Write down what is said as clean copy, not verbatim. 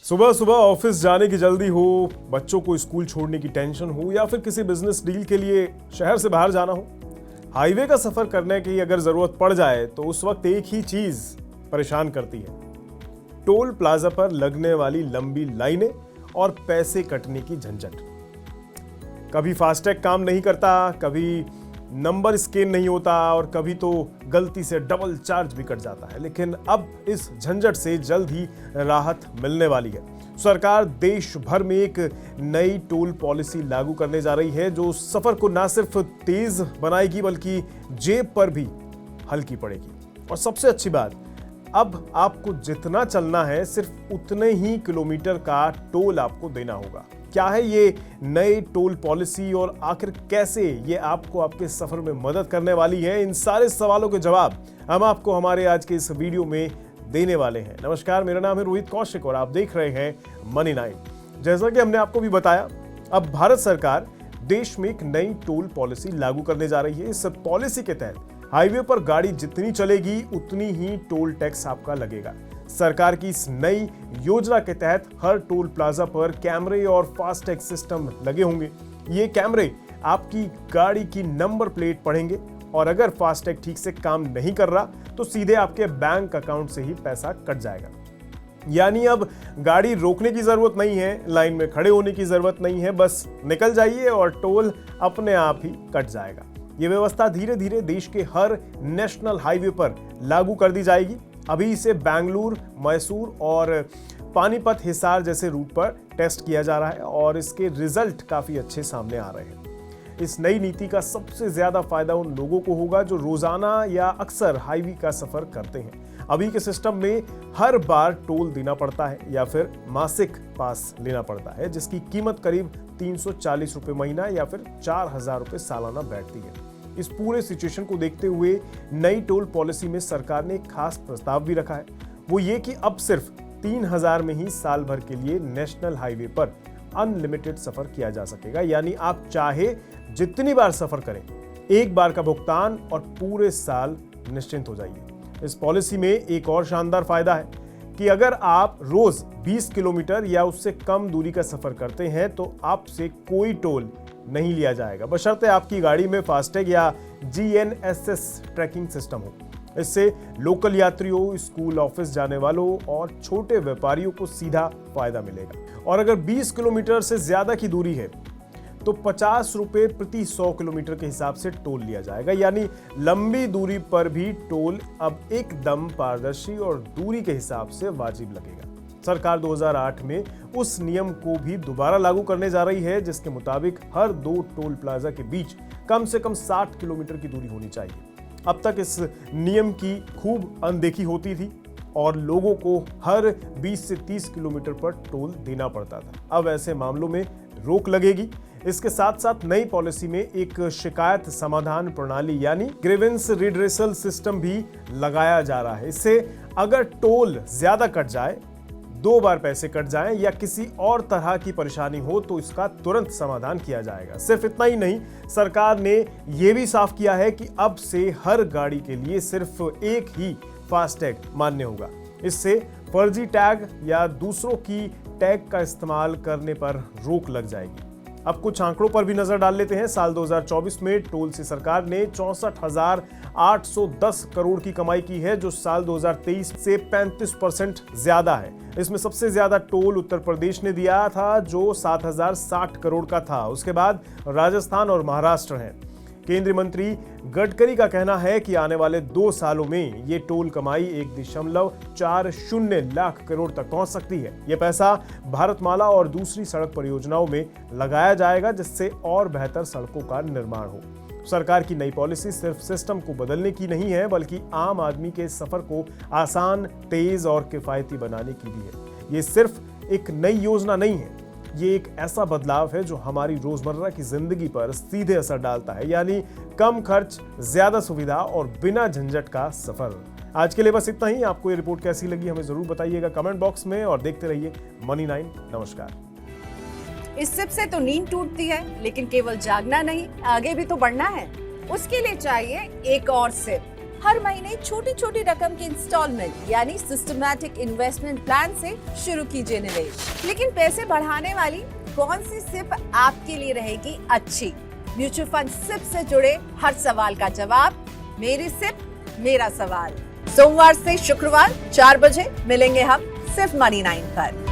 सुबह सुबह ऑफिस जाने की जल्दी हो, बच्चों को स्कूल छोड़ने की टेंशन हो या फिर किसी बिजनेस डील के लिए शहर से बाहर जाना हो, हाईवे का सफर करने की अगर जरूरत पड़ जाए तो उस वक्त एक ही चीज परेशान करती है। टोल प्लाजा पर लगने वाली लंबी लाइनें और पैसे कटने की झंझट। कभी फास्टैग काम नहीं करता, कभी नंबर स्कैन नहीं होता और कभी तो गलती से डबल चार्ज भी कट जाता है। लेकिन अब इस झंझट से जल्द ही राहत मिलने वाली है। सरकार देश भर में एक नई टोल पॉलिसी लागू करने जा रही है जो सफर को ना सिर्फ तेज बनाएगी बल्कि जेब पर भी हल्की पड़ेगी। और सबसे अच्छी बात, अब आपको जितना चलना है सिर्फ उतने ही किलोमीटर का टोल आपको देना होगा। क्या है ये नई टोल पॉलिसी और आखिर कैसे ये आपको आपके सफर में मदद करने वाली है, इन सारे सवालों के जवाब हम आपको हमारे आज के इस वीडियो में देने वाले हैं। नमस्कार, मेरा नाम है रोहित कौशिक और आप देख रहे हैं मनी 9। जैसा कि हमने आपको भी बताया, अब भारत सरकार देश में एक नई टोल पॉलिसी लागू करने जा रही है। इस पॉलिसी के तहत हाईवे पर गाड़ी जितनी चलेगी उतनी ही टोल टैक्स आपका लगेगा। सरकार की इस नई योजना के तहत हर टोल प्लाजा पर कैमरे और फास्टैग सिस्टम लगे होंगे। ये कैमरे आपकी गाड़ी की नंबर प्लेट पढ़ेंगे और अगर फास्टैग ठीक से काम नहीं कर रहा तो सीधे आपके बैंक अकाउंट से ही पैसा कट जाएगा। यानी अब गाड़ी रोकने की जरूरत नहीं है, लाइन में खड़े होने की जरूरत नहीं है, बस निकल जाइए और टोल अपने आप ही कट जाएगा। ये व्यवस्था धीरे धीरे देश के हर नेशनल हाईवे पर लागू कर दी जाएगी। अभी इसे बेंगलुरु, मैसूर और पानीपत, हिसार जैसे रूट पर टेस्ट किया जा रहा है और इसके रिजल्ट काफी अच्छे सामने आ रहे हैं। इस नई नीति का सबसे ज्यादा फायदा उन लोगों को होगा जो रोजाना या अक्सर हाईवे का सफर करते हैं। अभी के सिस्टम में हर बार टोल देना पड़ता है या फिर मासिक पास लेना पड़ता है, जिसकी कीमत करीब 340 रुपए महीना या फिर 4000 रुपए सालाना बैठती है। इस पूरे सिचुएशन को देखते हुए नई टोल पॉलिसी में सरकार ने एक खास प्रस्ताव भी रखा है। वो ये कि अब सिर्फ 3000 में ही साल भर के लिए नेशनल हाईवे पर अनलिमिटेड सफर किया जा सकेगा। यानी आप चाहे जितनी बार सफर करें, एक बार का भुगतान और पूरे साल निश्चिंत हो जाइए। इस पॉलिसी में एक और शानदार फायदा है कि अगर आप रोज 20 किलोमीटर या उससे कम दूरी का सफर करते हैं तो आपसे कोई टोल नहीं लिया जाएगा, बशर्ते आपकी गाड़ी में फास्टैग या GNSS ट्रैकिंग सिस्टम हो। इससे लोकल यात्रियों, स्कूल, ऑफिस जाने वालों और छोटे व्यापारियों को सीधा फायदा मिलेगा। और अगर 20 किलोमीटर से ज्यादा की दूरी है तो 50 रुपए प्रति 100 किलोमीटर के हिसाब से टोल लिया जाएगा। यानी लंबी दूरी पर भी टोल अब एकदम पारदर्शी और दूरी के हिसाब से वाजिब लगेगा। सरकार 2008 में उस नियम को भी दोबारा लागू करने जा रही है जिसके मुताबिक हर 2 टोल प्लाजा के बीच कम से कम 60 किलोमीटर की दूरी होनी चाहिए। अब तक इस नियम की खूब अनदेखी होती थी और लोगों को हर 20 से 30 किलोमीटर पर टोल देना पड़ता था। अब ऐसे मामलों में रोक लगेगी। इसके साथ साथ नई पॉलिसी में एक शिकायत समाधान प्रणाली यानी ग्रीवेंस रिड्रेसल सिस्टम भी लगाया जा रहा है। इससे अगर टोल ज्यादा कट जाए, 2 बार पैसे कट जाएं या किसी और तरह की परेशानी हो तो इसका तुरंत समाधान किया जाएगा। सिर्फ इतना ही नहीं, सरकार ने यह भी साफ किया है कि अब से हर गाड़ी के लिए सिर्फ एक ही फास्टैग मान्य होगा। इससे फर्जी टैग या दूसरों की टैग का इस्तेमाल करने पर रोक लग जाएगी। अब कुछ आंकड़ों पर भी नजर डाल लेते हैं। साल 2024 में टोल से सरकार ने 64,810 करोड़ की कमाई की है, जो साल 2023 से 35% ज्यादा है। इसमें सबसे ज्यादा टोल उत्तर प्रदेश ने दिया था जो 7,060 करोड़ का था। उसके बाद राजस्थान और महाराष्ट्र हैं। केंद्रीय मंत्री गडकरी का कहना है कि आने वाले 2 सालों में ये टोल कमाई 1.40 लाख करोड़ तक पहुंच सकती है। ये पैसा भारतमाला और दूसरी सड़क परियोजनाओं में लगाया जाएगा जिससे और बेहतर सड़कों का निर्माण हो। सरकार की नई पॉलिसी सिर्फ सिस्टम को बदलने की नहीं है बल्कि आम आदमी के सफर को आसान, तेज और किफायती बनाने की भी है। ये सिर्फ एक नई योजना नहीं है, ये एक ऐसा बदलाव है जो हमारी रोजमर्रा की जिंदगी पर सीधे असर डालता है। यानी कम खर्च, ज्यादा सुविधा और बिना झंझट का सफर। आज के लिए बस इतना ही। आपको ये रिपोर्ट कैसी लगी हमें जरूर बताइएगा कमेंट बॉक्स में और देखते रहिए मनी 9। नमस्कार। इस सिप से तो नींद टूटती है, लेकिन केवल जागना नहीं, आगे भी तो बढ़ना है। उसके लिए चाहिए एक और सिप। हर महीने छोटी छोटी रकम के इंस्टॉलमेंट यानी सिस्टमैटिक इन्वेस्टमेंट प्लान से शुरू कीजिए निवेश। लेकिन पैसे बढ़ाने वाली कौन सी सिप आपके लिए रहेगी अच्छी? म्यूचुअल फंड सिप से जुड़े हर सवाल का जवाब मेरी सिप मेरा सवाल। सोमवार से शुक्रवार 4 बजे मिलेंगे हम सिर्फ मनी 9 पर।